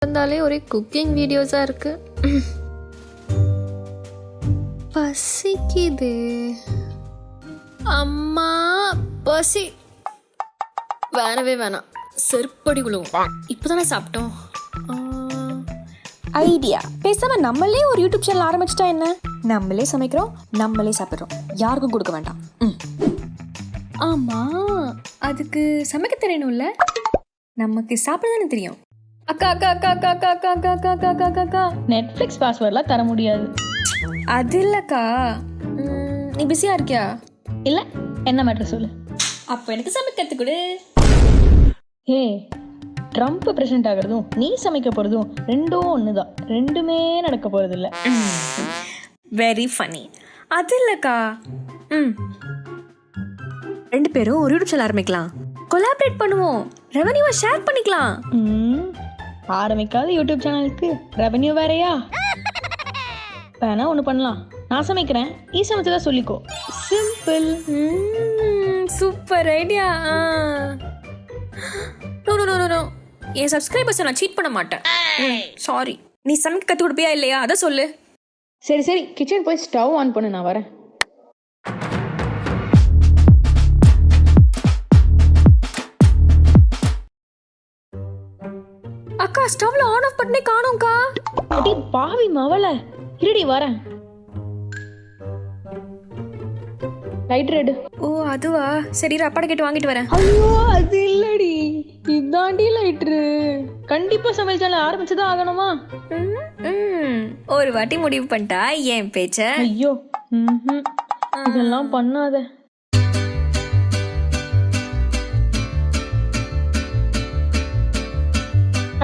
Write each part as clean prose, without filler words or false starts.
வந்தாலே ஒரே குக்கிங் வீடியோஸா இருக்கு. பசிக்குது அம்மா, பசி. வேணவே வேணாம், செருப்படி விழுவும். இப்போதானே சாப்பிட்டோம். ஐடியா, பேசாம நம்மளே ஒரு யூடியூப் சேனல் ஆரம்பிச்சிட்டா என்ன? நம்மளே சமைக்கிறோம், நம்மளே சாப்பிட்றோம், யாருக்கும் கொடுக்க வேண்டாம். ஆமா, அதுக்கு சமைக்க தெரியணும்ல. நமக்கு சாப்பிட தானே தெரியும். அக்கா அக்கா அக்கா அக்கா அக்கா அக்கா அக்கா அக்கா அக்கா அக்கா அக்கா அக்கா நெட்ஃப்ளிக்ஸ் பாஸ்வேர்ட்லாம் தர முடியாது. அது இல்லக்கா, நீ பிஸியா இருக்கியா? இல்லை, என்ன மேட்ரு சொல்லு. அப்போ எனக்கு சமைக்க கற்றுக்கொடு. ஏ, ட்ரம்ப் பிரசிடென்ட் ஆகிறதும் நீ சமைக்க போகிறதும் ரெண்டும் ஒன்று தான். ரெண்டுமே நடக்க போகிறது இல்லை. Very funny. அது இல்லக்கா, ரெண்டு பேரும் ஒரு யூடியூப் சேனல் ஆரம்பிக்கலாம், கொலாபரேட் பண்ணுவோம், ரெவன்யூவை ஷேர் பண்ணிக்கலாம். ஆரம்பிக்காத யூடியூப் சேனலுக்கு ரெவன்யூ வேறையா? வேணா ஒன்று பண்ணலாம், நான் சமைக்கிறேன், நீ சமைச்சதா சொல்லிக்கோ. Simple. Super idea. No no no no, என் சப்ஸ்கிரைபர்ஸை நான் சீட் பண்ண மாட்டேன். சாரி. நீ சமைக்க கற்றுக் கொடுப்பியா இல்லையா அதை சொல்லு. சரி சரி, கிச்சன் போய் ஸ்டவ் ஆன் பண்ணு, நான் வரேன். அக்கா, ஸ்டவ்ல ஆன் ஆஃப் பட்டனே காணோம்க்கா. அடி பாவி மவள, இருடி வரேன். Light red. ஓ அதுவா, சரி அப்பாட கேட்டு வாங்கிட்டு வரேன். ஐயோ அது இல்லடி, இதாண்டி லைட்ரு. கண்டிப்பா சமையல் சேனல் ஆரம்பிச்சுதான் ஆகணுமா? ஒரு வாட்டி முடிவு பண்ணிட்டா என் பேச்ச. ஐயோ இதெல்லாம் பண்ணாத.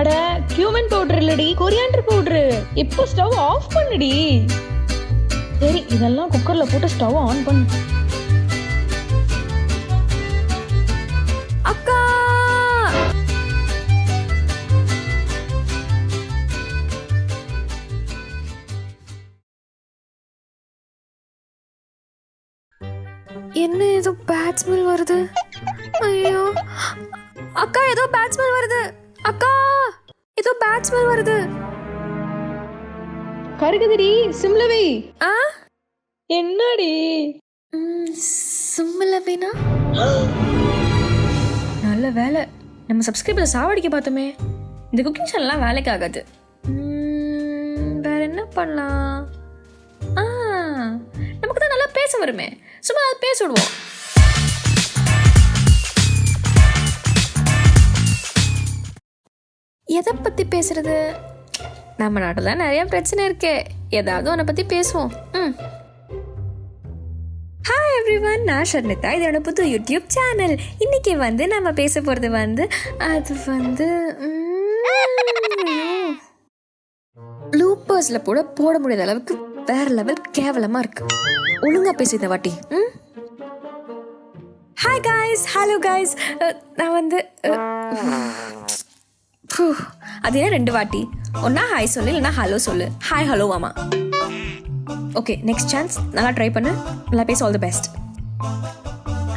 அட, கியூமன் பவுடர் இல்லடி, கொரியாண்டர் பவுடர். இப்போ ஸ்டவ் ஆஃப் பண்ணுடி. சரி, இதெல்லாம் குக்கர்ல போட்டு ஸ்டவ் ஆன் பண்ணு. அக்கா, என்ன ஏதோ பேட் ஸ்மெல் வருது. ஐயோ அக்கா, ஏதோ பேட் ஸ்மெல் வருது. அக்கா, ஏதோ பேட் ஸ்மெல் வருது. கருகுதுடி, சிம்லவி. ஆ, என்னடி? சிம்லவினா? நல்ல வேலை, நம்ம சப்ஸ்கிரைபரை சாவடிக்க பார்த்தோமே. இந்த குக்கிங் சேனல்லாம் வேலைக்கு ஆகாது. வேற என்ன பண்ணலாம்? நமக்கு தான் நல்லா பேச வருமே, சும்மா அதை பேச விடுவோம். எதை பற்றி பேசுறது? நம்ம நாட்டில் தான் நிறைய பிரச்சனை இருக்கே, ஏதாவது ஒன்றை பற்றி பேசுவோம். ஹாய் எவ்ரிவன், நான் ஷர்னிதா. இது என்னோட புது யூடியூப் சேனல். இன்னைக்கு நம்ம பேச போகிறது அது லூப்பர்ஸில் கூட போட முடியாத அளவுக்கு வேற லெவல் கேவலமாக இருக்கு. ஒழுங்கா பேசு இந்த வாட்டி. Hi guys, hello guys. நான் அது ஏன் ரெண்டு வாட்டி? ஒன்னா ஹாய் சொல்லு, இல்லைன்னா ஹலோ சொல்லு. ஹாய் ஹலோ ஆமா. ஓகே, நெக்ஸ்ட் சான்ஸ், நல்லா ட்ரை பண்ணு, நல்லா பேச. All the best.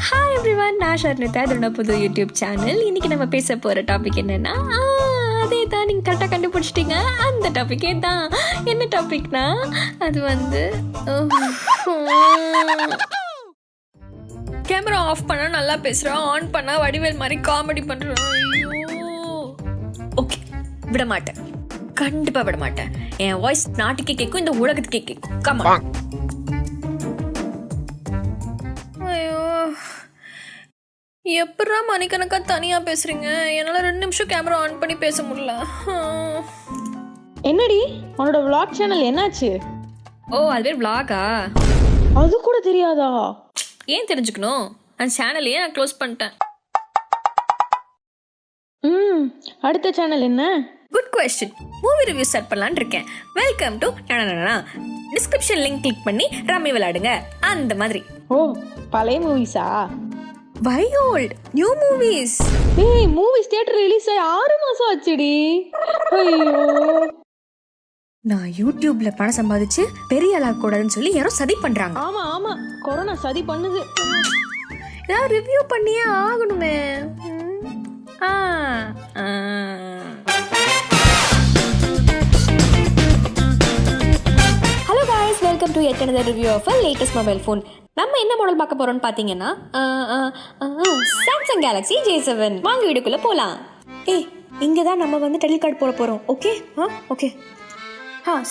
Hi everyone, நான் ஷர்னிதா. இதோட புது யூடியூப் சேனல். இன்னைக்கு நம்ம பேச போகிற டாபிக் என்னன்னா, அதே தான், நீங்கள் கரெக்டாக கண்டுபிடிச்சிட்டீங்க. அந்த டாப்பிக்கே தான். என்ன டாபிக்னா, அது கேமரா ஆஃப் பண்ணால் நல்லா பேசுகிறோம், ஆன் பண்ணால் வடிவேல் மாதிரி காமெடி பண்ணுறோம். ஓகே, விட மாட்டேன், கண்டிப்பா விட மாட்டேன். என் வாய்ஸ் நாட்டுக்கே கேட்கும், இந்த உலகத்துக்கே கேட்கும். கமா. ஐயோ, எப்படா மணிக்கணக்கா தனியா பேசுறீங்க? என்னால 2 நிமிஷம் கேமரா ஆன் பண்ணி பேச முடியல. என்னடி, உன்னோட vlog சேனல் என்னாச்சு? ஓ, அது பேர் vlog-ஆ? அது கூட தெரியாதா? ஏன் தெரிஞ்சுக்கணும்? அந்த சேனலையே நான் க்ளோஸ் பண்ணிட்டேன். அடுத்த சேனல் என்ன? Good question. Movie review start பண்ணலான்னு இருக்கேன். Welcome to description link click பண்ணி ரம்மி விளையாடுங்க. அந்த மாதிரி. ஓ, பழைய மூவிஸா? வை ஓல்ட் நியூ மூவிஸ். ஏய், மூவிஸ் தியேட்டர் ரிலீஸ் ஆகி 6 மாசம் ஆச்சுடி. ஐயோ, நான் யூடியூப்ல பணம் சம்பாதிச்சு பெரிய ஆளா கூடாதுன்னு சொல்லி யாரோ சதி பண்றாங்க. ஆமா ஆமா, கொரோனா சதி பண்ணுது. நான் ரிவ்யூ பண்ணியே ஆகணுமே. Back another review of latest mobile phone. நம்ம என்ன மாடல் பார்க்க போகிறோம்னு பார்த்தீங்கன்னா சாம்சங் கேலக்ஸி J7. வாங்க வீடுக்குள்ளே போகலாம். இங்கே தான் நம்ம வந்து டைட்டில் கார்டு போட போகிறோம். Okay okay.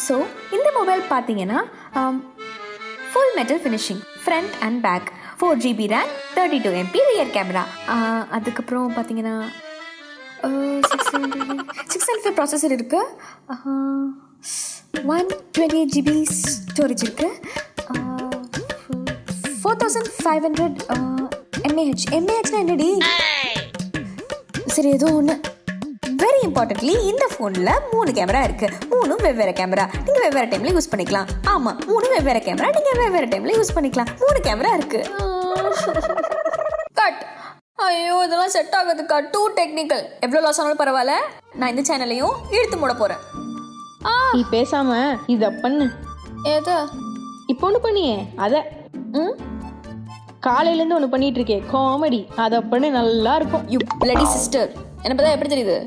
ஸோ இந்த மொபைல் பார்த்தீங்கன்னா full metal finishing, front and back, 4GB RAM, 32 MP rear camera. அதுக்கப்புறம் பார்த்தீங்கன்னா 605 ப்ராசஸர் இருக்குது, 128GB ஸ்டோரேஜ் இருக்குது, 4500 mAhனா என்னடி? சரி ஏதோ ஒன்று. வெரி இம்பார்ட்டன்ட்லி இந்த ஃபோனில் 3 கேமரா இருக்குது. 3 வெவ்வேறு கேமரா, நீங்கள் வெவ்வேறு டைமில் யூஸ் பண்ணிக்கலாம். ஆமாம், 3 வெவ்வேறு கேமரா நீங்கள் வெவ்வேறு டைமில் யூஸ் பண்ணிக்கலாம். 3 கேமரா இருக்குது. கட். ஐயோ இதெல்லாம் செட் ஆகுதுக்கா, டூ டெக்னிக்கல். எவ்வளோ லாஸ் ஆனாலும் பரவாயில்ல, நான் இந்த சேனலையும் இழுத்து மூட போகிறேன். நீ பேசாம இதை பண்ணு. ஏதோ இப்போ ஒன்று பண்ணியே அதை காலையிலேருந்து ஒன்று பண்ணிட்டு இருக்கே காமெடி, அதை பண்ணு, நல்லா இருக்கும். You bloody sister. என்ன பார்த்தா எப்படி தெரியுது?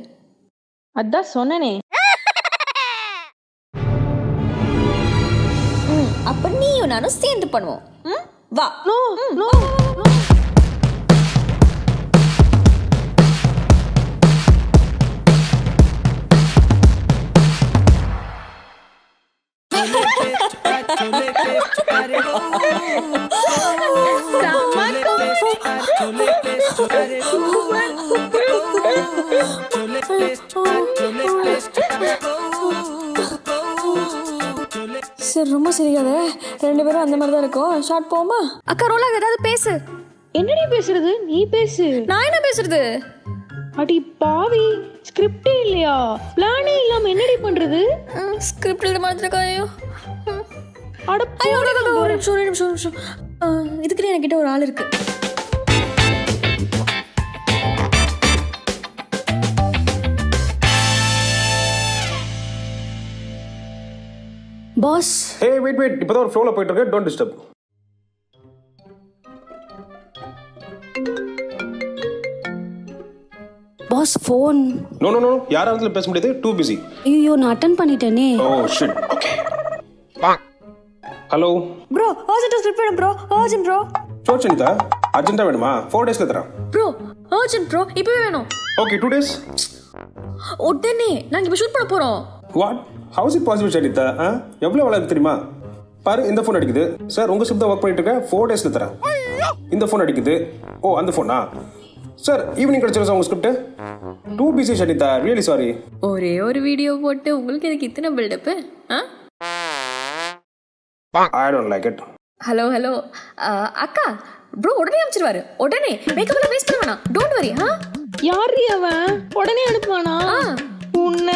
அதான் சொன்னனே. அப்போ நீயும் நானும் சேர்ந்து பண்ணுவோம். வா. No no. சரி ரொம்ப சிரிக்காத, 2 பேரும் அந்த மாதிரி தான் இருக்கோம். ஷார்ட் போமா? அக்கா ரோலாக ஏதாவது பேசு. என்னடி பேசுறது? நீ பேசு. நான் என்ன பேசுறது? அடி பாவி, ஸ்கிரிப்டே இல்லையா? பிளானே இல்லாம என்னடி பண்றது? ஸ்கிரிப்ட் எழுத மாத்திருக்கா? ஐயோ அட ஒரு நிமிஷம். இதுக்கு என்கிட்ட ஒரு ஆள் இருக்கு. பாஸ் ஹே வெயிட் இப்போதான் ஒரு ஃப்ளோவில் போயிட்டு இருக்கு, don't disturb. Boss phone. No யாராவது பேச முடியாது, டூ பிஸி. ஐயோ நான் அட்டன் பண்ணிட்டேனே. Oh shit. Okay hello bro, urgent script வேணும் bro, urgent bro. Sure Sanitha, அர்ஜென்ட்டாக வேணுமா? 4 days தரேன். ப்ரோ அர்ஜென்ட் ப்ரோ, இப்பவே வேணும். Okay 2 days. உடனே நாங்கள் இப்போ ஷூட் பண்ண போகிறோம். What? How's it possible Sanitha? எவ்வளோ வேலை தெரியுமா? பாரு, இந்த ஃபோன் அடிக்குது. சார் உங்கள் ஷிஃப்ட் தான் ஒர்க் பண்ணிட்டு இருக்கேன், 4 days தரேன். இந்த ஃபோன் அடிக்குது. ஓ அந்த ஃபோனா? சார் ஈவினிங் கிடச்சிடும் சார் உங்கள் script. Too busy Sanitha, really sorry. ஒரே ஒரு வீடியோ போட்டு உங்களுக்கு எதுக்கு இத்தனை buildup? I don't like it. Hello அக்கா, ப்ரோ உடனே அனுப்பிச்சிருவாரு. உடனே மேக்கப்ல வேஸ்ட் பண்ண வேணாம், டோன்ட் வரி. யாரு அவன்? உடனே அனுப்புவானா? உன்ன